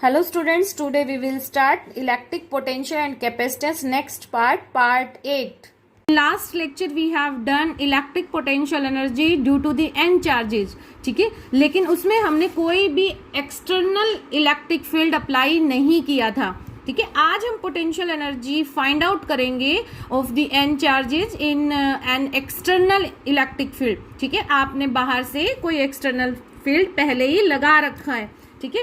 Hello students, today we will start electric potential and capacitance next part 8. In last lecture we have done electric potential energy due to the n charges, ठीक है, लेकिन उसमें हमने कोई भी external electric field apply नहीं किया था, ठीक है। आज हम पोटेंशियल एनर्जी फाइंड आउट करेंगे of the N charges in an external electric field, ठीक है। आपने बाहर से कोई एक्सटर्नल फील्ड पहले ही लगा रखा है, ठीक है।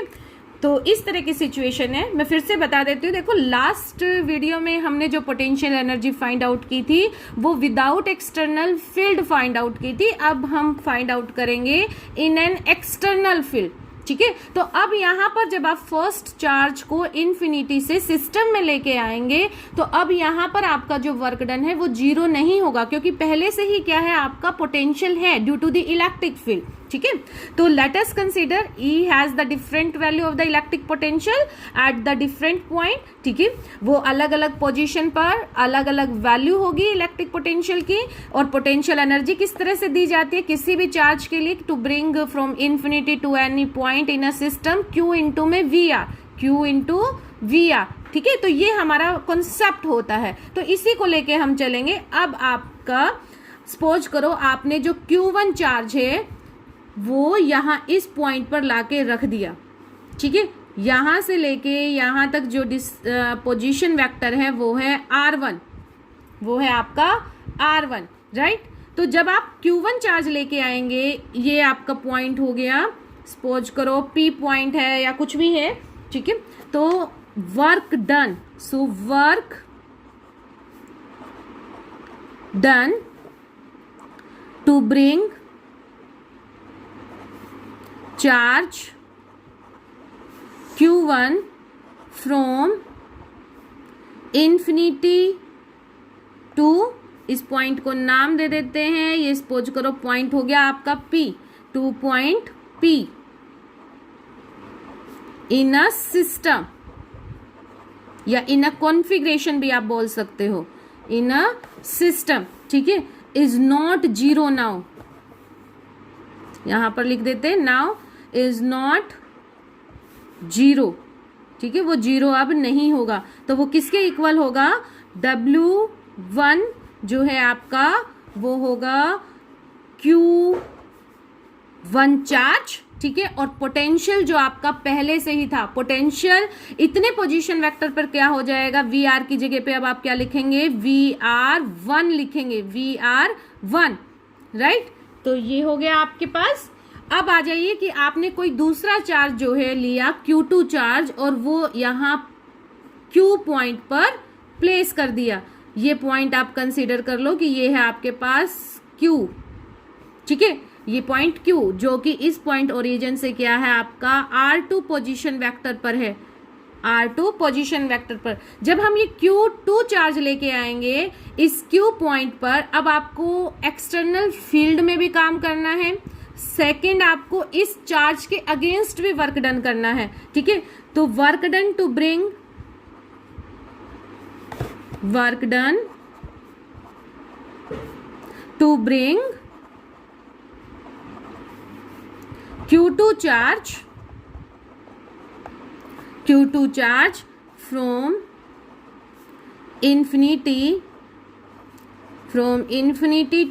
तो इस तरह की सिचुएशन है। मैं फिर से बता देती हूँ, देखो लास्ट वीडियो में हमने जो पोटेंशियल एनर्जी फाइंड आउट की थी वो without external field find out की थी। अब हम फाइंड आउट करेंगे इन एन एक्सटर्नल फील्ड, ठीक है। तो अब यहाँ पर जब आप फर्स्ट चार्ज को इन्फिनिटी से सिस्टम में लेके आएंगे तो अब यहाँ पर आपका जो वर्क डन है वो जीरो नहीं होगा, क्योंकि पहले से ही क्या है, आपका पोटेंशियल है due to the electric field, ठीक है। तो let us consider E has the different value of the electric potential at the different point, ठीक है। वो अलग अलग पोजीशन पर अलग अलग वैल्यू होगी इलेक्ट्रिक पोटेंशियल की। और पोटेंशियल एनर्जी किस तरह से दी जाती है किसी भी चार्ज के लिए, to bring from infinity to any point in a system Q into में VR, Q इंटू VR, ठीक है। तो ये हमारा कॉन्सेप्ट होता है, तो इसी को लेके हम चलेंगे। अब आपका सपोज करो आपने जो Q1 चार्ज है वो यहाँ इस पॉइंट पर लाके रख दिया, ठीक है। यहाँ से लेके यहाँ तक जो पोजीशन वेक्टर है वो है R1, वो है आपका R1, राइट। तो जब आप Q1 चार्ज लेके आएंगे, ये आपका पॉइंट हो गया, सपोज करो P पॉइंट है या कुछ भी है, ठीक है। तो work done, so work done to bring charge Q1 from infinity to, इस पॉइंट को नाम दे देते हैं, ये सपोज करो पॉइंट हो गया आपका P, two point P in a system या इन अ कॉन्फ़िगरेशन भी आप बोल सकते हो, इन अ सिस्टम, ठीक है, इज नॉट जीरो नाउ, यहां पर लिख देते हैं नाउ इज नॉट जीरो, ठीक है। वो जीरो अब नहीं होगा, तो वो किसके इक्वल होगा, W1 जो है आपका वो होगा Q1 चार्ज, ठीक है। और पोटेंशियल जो आपका पहले से ही था, पोटेंशियल इतने पोजीशन वेक्टर पर क्या हो जाएगा, VR की जगह पे अब आप क्या लिखेंगे, VR1 लिखेंगे, VR1, राइट। तो ये हो गया आपके पास। अब आ जाइए कि आपने कोई दूसरा चार्ज जो है लिया Q2 चार्ज और वो यहाँ Q पॉइंट पर प्लेस कर दिया। ये पॉइंट आप कंसीडर कर लो कि ये है आपके पास Q, ठीक है, ये पॉइंट Q जो कि इस पॉइंट ओरिजिन से क्या है आपका R2 पोजीशन वेक्टर पर है, R2 पोजीशन वेक्टर पर। जब हम ये Q2 चार्ज लेके आएंगे इस Q पॉइंट पर, अब आपको एक्सटर्नल फील्ड में भी काम करना है, सेकेंड आपको इस चार्ज के अगेंस्ट भी वर्क डन करना है, ठीक है। तो work done to bring Q2 charge from infinity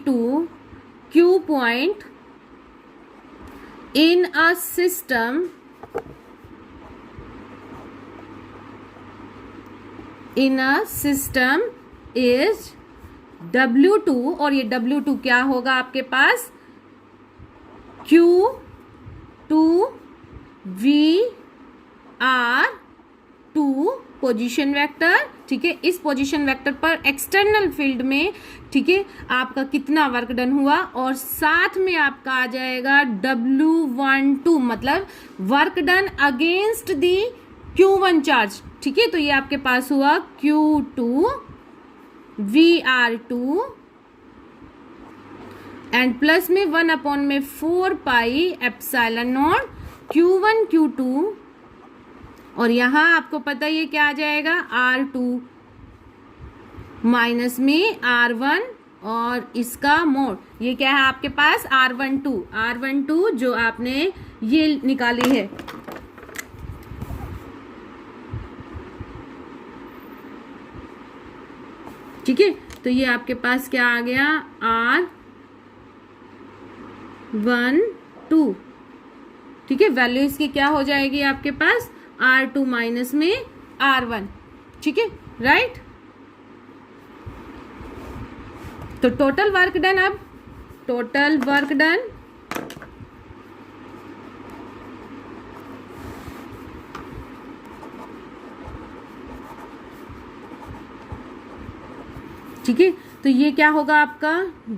to Q point in a system is W2, और ये W2 क्या होगा आपके पास, Q2VR2 पोजीशन वेक्टर, ठीक है। इस पोजीशन वेक्टर पर एक्सटर्नल फील्ड में, ठीक है, आपका कितना वर्क डन हुआ, और साथ में आपका आ जाएगा W12, मतलब work done against the Q1 charge, ठीक है। तो ये आपके पास हुआ Q2VR2 एंड प्लस में 1/4πε0 Q1 Q2, और यहां आपको पता ही है क्या आ जाएगा, R2 माइनस में R1 और इसका मोड, ये क्या है आपके पास R12 जो आपने ये निकाली है, ठीक है, तो ये आपके पास क्या आ गया, R12, ठीक है। वैल्यू इसकी क्या हो जाएगी आपके पास, R2 माइनस में R1, ठीक है, राइट। तो टोटल वर्क डन, अब टोटल वर्क डन ठीक है, तो ये क्या होगा आपका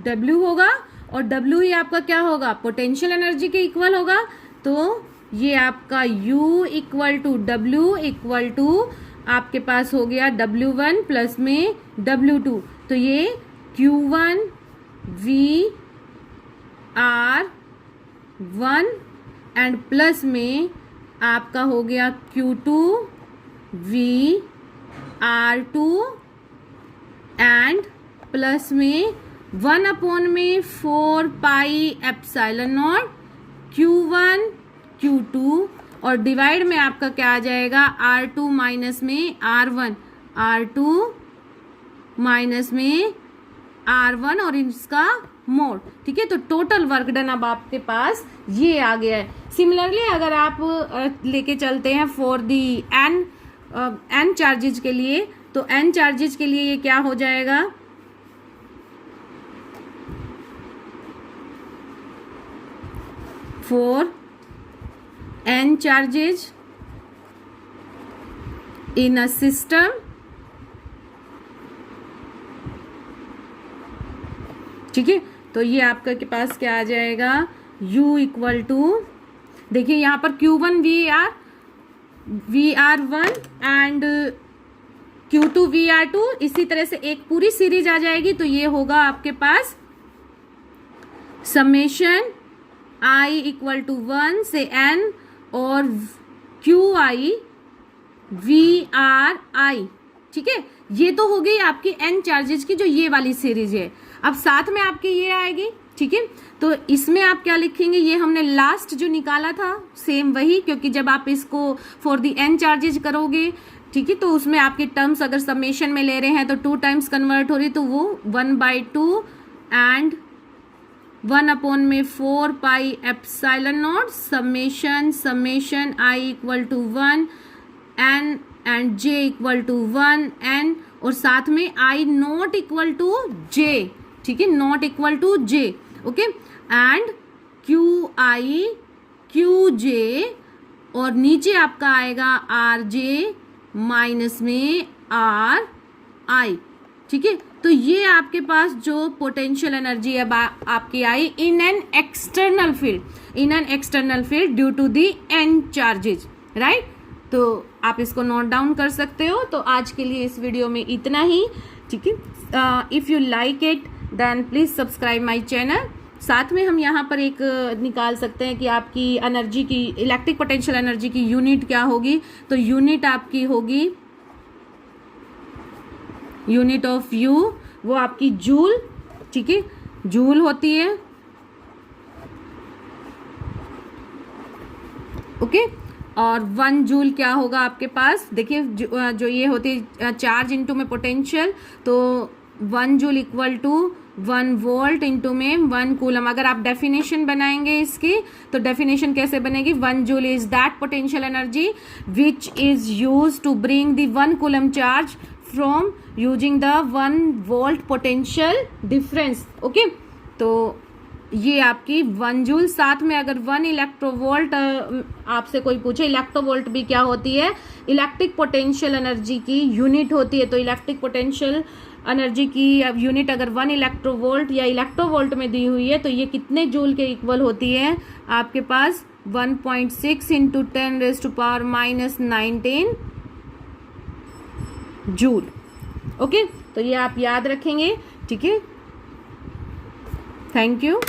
W होगा, और W ही आपका क्या होगा, पोटेंशियल एनर्जी के इक्वल होगा। तो ये आपका U equal to W equal to आपके पास हो गया W1 प्लस में W2, तो ये Q1 VR1 एंड प्लस में आपका हो गया Q2 VR2 एंड प्लस में 1/4 pi epsilon not Q1 Q2, और डिवाइड में आपका क्या आ जाएगा, R2 माइनस में R1, R2 माइनस में R1 और इसका मोड, ठीक है। तो टोटल वर्क डन अब आपके पास ये आ गया है। सिमिलरली अगर आप लेके चलते हैं फॉर दी n चार्जेज के लिए, तो n चार्जेज के लिए ये क्या हो जाएगा, for n charges in a system, ठीक है। तो ये आपका के पास क्या आ जाएगा, U इक्वल टू, देखिए यहाँ पर Q1 VR1 and Q2 VR2, इसी तरह से एक पूरी सीरीज आ जाएगी। तो ये होगा आपके पास समेशन I इक्वल टू 1 से n और QI VRI, ठीक है। ये तो हो गई आपकी n चार्जेस की जो ये वाली सीरीज है। अब साथ में आपकी ये आएगी, ठीक है। तो इसमें आप क्या लिखेंगे, ये हमने लास्ट जो निकाला था सेम वही, क्योंकि जब आप इसको फॉर दी n चार्जेस करोगे, ठीक है, तो उसमें आपके टर्म्स अगर समेशन में ले रहे हैं तो 2 टाइम्स कन्वर्ट हो रही, तो वो 1/2 and 1/4 pi epsilon naught summation I equal to 1 n and J equal to 1 n, और साथ में I not equal to J, ठीक है, not equal to J, okay, and QI QJ, और नीचे आपका आएगा RJ माइनस में RI, ठीक है। तो ये आपके पास जो पोटेंशियल एनर्जी अब आपकी I in an external field due to the n charges, right. तो आप इसको नोट डाउन कर सकते हो। तो आज के लिए इस वीडियो में इतना ही, ठीक है। If you like it then please subscribe my channel. साथ में हम यहाँ पर एक निकाल सकते हैं कि आपकी एनर्जी की, इलेक्ट्रिक पोटेंशियल एनर्जी की यूनिट क्या होगी। तो यूनिट आपकी होगी, यूनिट ऑफ यू वो आपकी जूल, ठीक है, जूल होती है, ओके। और 1 जूल क्या होगा आपके पास, देखिए जो ये होती है चार्ज इनटू में पोटेंशियल, तो 1 joule equal to 1 volt into में 1 कूलम। अगर आप डेफिनेशन बनाएंगे इसकी, तो डेफिनेशन कैसे बनेगी, 1 joule is that potential energy which is use to bring the 1 coulomb charge from using the 1 volt potential difference, okay. तो ये आपकी 1 जूल, साथ में अगर 1 इलेक्ट्रोवोल्ट आपसे कोई पूछे, इलेक्ट्रोवोल्ट भी क्या होती है, इलेक्ट्रिक पोटेंशियल एनर्जी की यूनिट होती है। तो इलेक्ट्रिक पोटेंशियल एनर्जी की यूनिट अगर 1 इलेक्ट्रोवोल्ट या इलेक्ट्रोवोल्ट में दी हुई है, तो ये कितने जूल के इक्वल होती है आपके पास, 1.6 इंटू 10⁻⁻19 जूल, ओके। तो ये आप याद रखेंगे, ठीक है। Thank you.